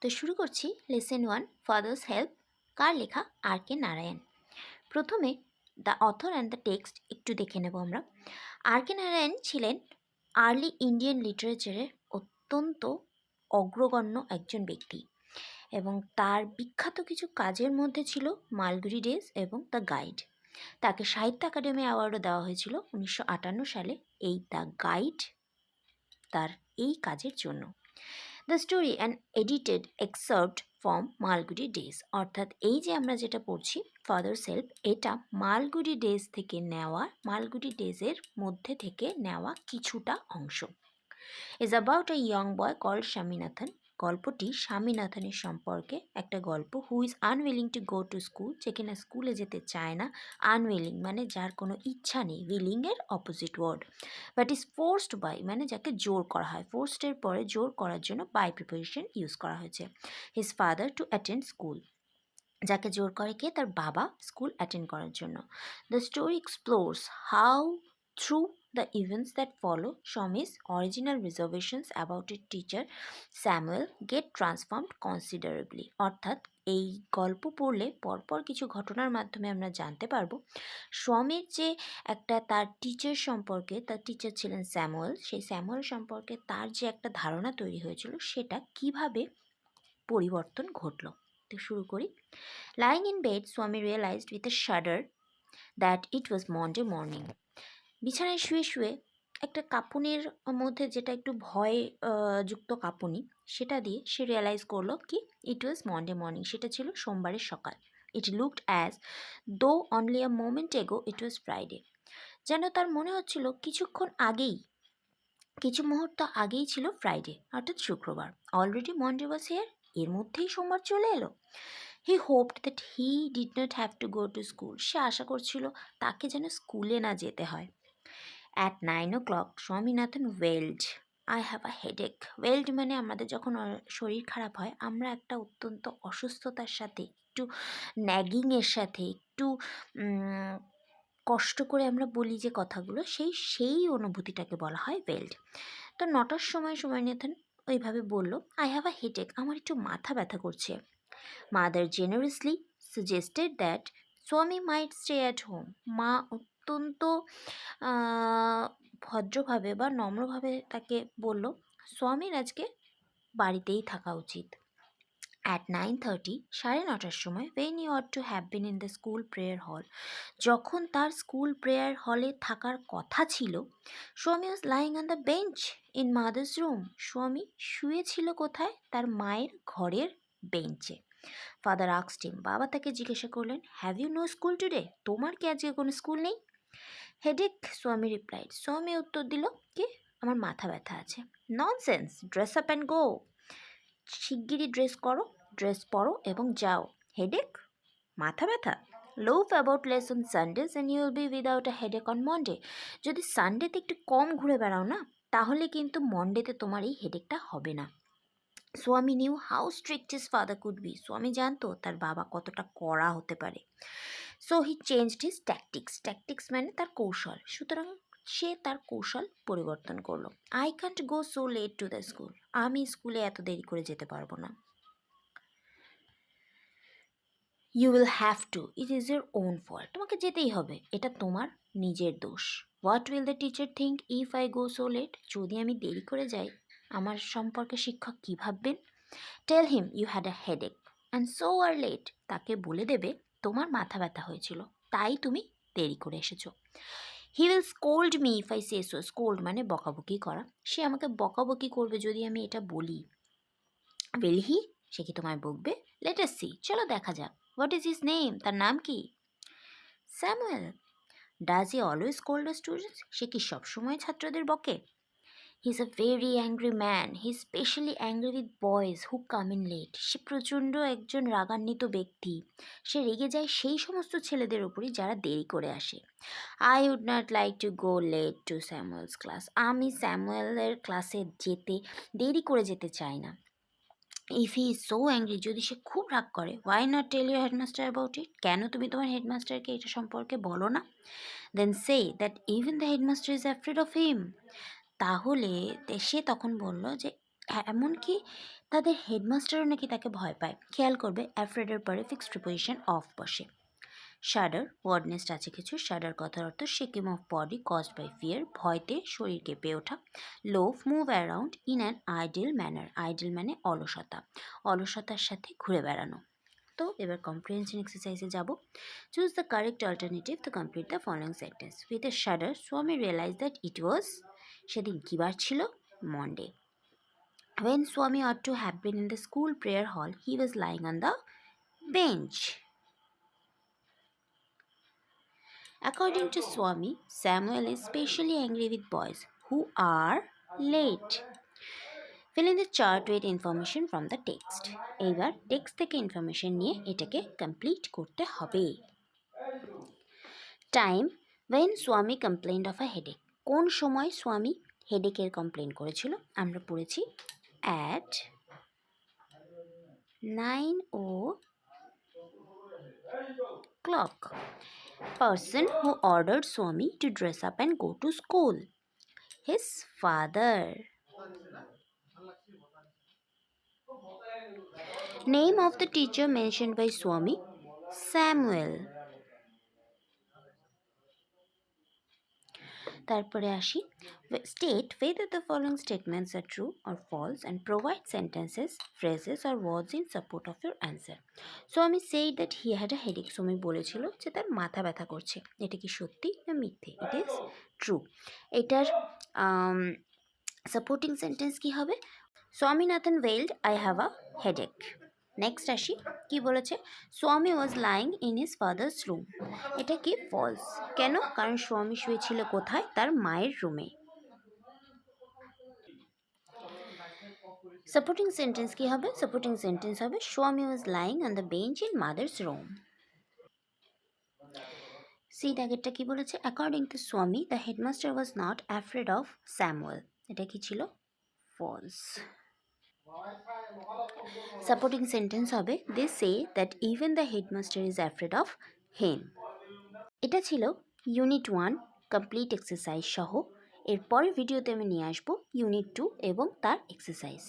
তো শুরু করছি লেসন 1 ফাদার্স হেল্প। কার লেখা? আর কে নারায়ণ। প্রথমে the author and the text একটু দেখে নেব আমরা। আর কে নারায়ণ ছিলেন আর্লি ইন্ডিয়ান লিটারেচারের অত্যন্ত অগ্রগণ্য একজন ব্যক্তি এবং তার বিখ্যাত কিছু কাজের মধ্যে ছিল মালগুড়ি ডেজ এবং দ্য গাইড। তাকে সাহিত্য একাডেমি অ্যাওয়ার্ডও দেওয়া হয়েছিল 1958 সালে এই দ্য গাইড তার এই কাজের জন্য। The story and edited excerpt from Malgudi days, অর্থাৎ এই যে আমরা যেটা পড়ছি ফাদার্স হেল্প, এটা মালগুড়ি ডেজ থেকে নেওয়া, মালগুড়ি ডেজের মধ্যে থেকে নেওয়া কিছুটা অংশ। Is about a young boy called Swaminathan. গল্পটি স্বামীনাথনের সম্পর্কে একটা গল্প। Who is unwilling to go to school, যে কিনা স্কুলে যেতে চায় না। আনউইলিং মানে যার কোনো ইচ্ছা নেই, উইলিংয়ের opposite word. But is forced by মানে যাকে জোর করা হয়, ফোর্সডের পরে জোর করার জন্য বাই প্রিপারেশন ইউজ করা হয়েছে। His father to attend school, যাকে জোর করে কে? তার বাবা স্কুল অ্যাটেন্ড করার জন্য। The story explores how through the events that follow Shami's original reservations about its teacher Samuel get transformed considerably, অর্থাৎ এই গল্প পড়লে পরপর কিছু ঘটনার মাধ্যমে আমরা জানতে পারবো স্বামীর যে একটা তার টিচার সম্পর্কে, তার টিচার ছিলেন স্যামুয়েল, সেই স্যামুয়েল সম্পর্কে তার যে একটা ধারণা তৈরি হয়েছিল সেটা কিভাবে পরিবর্তন ঘটলো। তো শুরু করি। Lying in bed, Swami realized with a shudder that it was Monday morning. বিছানায় শুয়ে শুয়ে একটা কাঁপুনির মধ্যে, যেটা একটু ভয় যুক্ত কাঁপুনি, সেটা দিয়ে সে রিয়েলাইজ করলো কি ইট ওয়াজ মন্ডে মর্নিং, সেটা ছিল সোমবারের সকাল। It looked as though only a moment এগো ইট ওয়াজ ফ্রাইডে, যেন তার মনে হচ্ছিল কিছুক্ষণ আগেই, কিছু মুহূর্ত আগেই ছিল ফ্রাইডে, অর্থাৎ শুক্রবার। অলরেডি মন্ডে ওয়াজ হিয়ার, এর মধ্যেই সোমবার চলে এলো। He hoped that he did not have to go to school, সে আশা করছিল তাকে যেন স্কুলে না যেতে হয়। At 9 o'clock, Swaminathan wailed, I have a headache. Wailed মানে আমাদের যখন শরীর খারাপ হয়, আমরা একটা অত্যন্ত অসুস্থতার সাথে, একটু ন্যাগিংয়ের সাথে, একটু কষ্ট করে আমরা বলি যে কথাগুলো, সেই অনুভূতিটাকে বলা হয় ওয়েলড। তো 9টার সময় স্বামীনাথন ওইভাবে বলল, আই হ্যাভ আ হেডেক, আমার একটু মাথা ব্যথা করছে। মাদার জেনারেসলি সাজেস্টেড দ্যাট স্বামী মাইট স্টে অ্যাট হোম। মা অত্যন্ত ভদ্রভাবে বা নম্রভাবে তাকে বলল স্বামীর আজকে বাড়িতেই থাকা উচিত। অ্যাট 9:30, 9:30 সময়, when you ought to have been in the school prayer hall, যখন তার স্কুল প্রেয়ার হলে থাকার কথা ছিল, স্বামী was lying on the bench in mother's room. স্বামী শুয়েছিল কোথায়? তার মায়ের ঘরের বেঞ্চে। ফাদার আস্কড হিম, বাবা তাকে জিজ্ঞাসা করলেন, have you no school today, তোমার কি আজকে কোনো স্কুল নেই? হেডেক, স্বামী রিপ্লাইড, স্বামী উত্তর দিল কি, আমার মাথা ব্যথা আছে। Nonsense, dress up and go, শিগগিরই ড্রেস পরো এবং যাও। হেডেক, মাথা ব্যথা, loaf about less on Sundays and you will be without a headache on Monday. যদি সানডেতে একটু কম ঘুরে বেড়াও না, তাহলে কিন্তু মন্ডেতে তোমার এই হেডেকটা হবে না। Swami knew how strict his father could be, Swami জানতো তার বাবা কতটা কড়া হতে পারে। So he changed his tactics মানে তার কৌশল, সুতরাং সে তার কৌশল পরিবর্তন করলো। I can't go so late to the school, আমি স্কুলে এত দেরি করে যেতে পারবো না। You will have to, it is your own fault, তোমাকে যেতেই হবে, এটা তোমার নিজের দোষ। What will the teacher think if I go so late, যদি আমি দেরি করে যাই আমার সম্পর্কে শিক্ষক কী ভাববেন? Tell him you had a headache and so are late, তাকে বলে দেবে তোমার মাথা ব্যথা হয়েছিল, তাই তুমি দেরি করে এসেছো। He will scold me if I say so, scold মানে বকাবকি করা, সে আমাকে বকাবকি করবে যদি আমি এটা বলি। উইল হি, সে কি তোমায় বকবে? লেট আস সি, চলো দেখা যাক। হোয়াট ইজ হিজ নেম, তার নাম কি? Samuel. Does he always scold the students, সে কি সবসময় ছাত্রদের বকে? He is a very angry man, he is specially angry with boys who come in late, সে প্রচণ্ড একজন রাগান্বিত ব্যক্তি, সে রেগে যায় সেই সমস্ত ছেলেদের উপরই যারা দেরি করে আসে। I would not like to go late to Samuel's class, আমি স্যামুয়েলের ক্লাসে দেরি করে যেতে চাই না। If he is so angry, যদি সে খুব রাগ করে, why not tell your headmaster about it, কেন তুমি তোমার হেডমাস্টারকে এটা সম্পর্কে বলো না? Then say that even the headmaster is afraid of him, তাহলে সে তখন বলল যে এমনকি তাদের হেডমাস্টারও নাকি তাকে ভয় পায়। খেয়াল করবে অ্যাফ্রেডের পরে ফিক্সড প্রিপোজিশন অফ বসে। শাডার ওয়ার্ড নেস্ট আছে কিছু। শাডার কথার অর্থ shaking of body caused by fear, ভয়তে শরীর কেঁপে ওঠা। Loaf move around in an idle manner, idle মানে অলসতা, অলসতার সাথে ঘুরে বেড়ানো। তো এবার কম্প্রিহেনশন এক্সারসাইজে যাব। Choose the correct alternative to complete the following sentence. With a shudder Swami realise that it was, সেদিন কী বার ছিল? Monday. When Swami ought to have been in the school prayer hall, he was lying on the bench. According to Swami, Samuel is specially angry with boys who are late. Fill in the chart with information from the text. এইবার text থেকে information নিয়ে এটাকে complete করতে হবে। Time when Swami complained of a headache. কোন সময় স্বামী হেডেকের complain করেছিল? আমরা পড়েছি at 9 o'clock. Person who ordered Swami to dress up and go to school. His father. Name of the teacher mentioned by Swami, Samuel. তারপরে আসি, state whether the following statements are true or false and provide sentences, phrases or words in support of your answer. Swami said that he had a headache. Swami বলেছিল যে তার মাথা ব্যথা করছে। এটা কি সত্যি না মিথ্যে? It is true. এটার সাপোর্টিং সেন্টেন্স কি হবে? Swaminathan wailed, I have a headache. Next আসি, কি বলেছে? স্বামী was lying in his father's room. এটা কি? ফলস। কেন? কারণ স্বামী শুয়েছিল কোথায়? তার মায়ের রুমে। সাপোর্টিং সেন্টেন্স কি হবে? সাপোর্টিং সেন্টেন্স হবে Swami was lying on the bench in mother's room. C আগেরটা কি বলেছে? According to Swami the headmaster was not afraid of Samuel. এটা কি ছিল? ফলস। সাপোর্টিং সেন্টেন্স হবে they say that even the headmaster is afraid of him. এটা ছিল unit 1 complete exercise সহ। এর পরের ভিডিওতে আমি নিয়ে আসবো ইউনিট 2 এবং তার এক্সারসাইজ।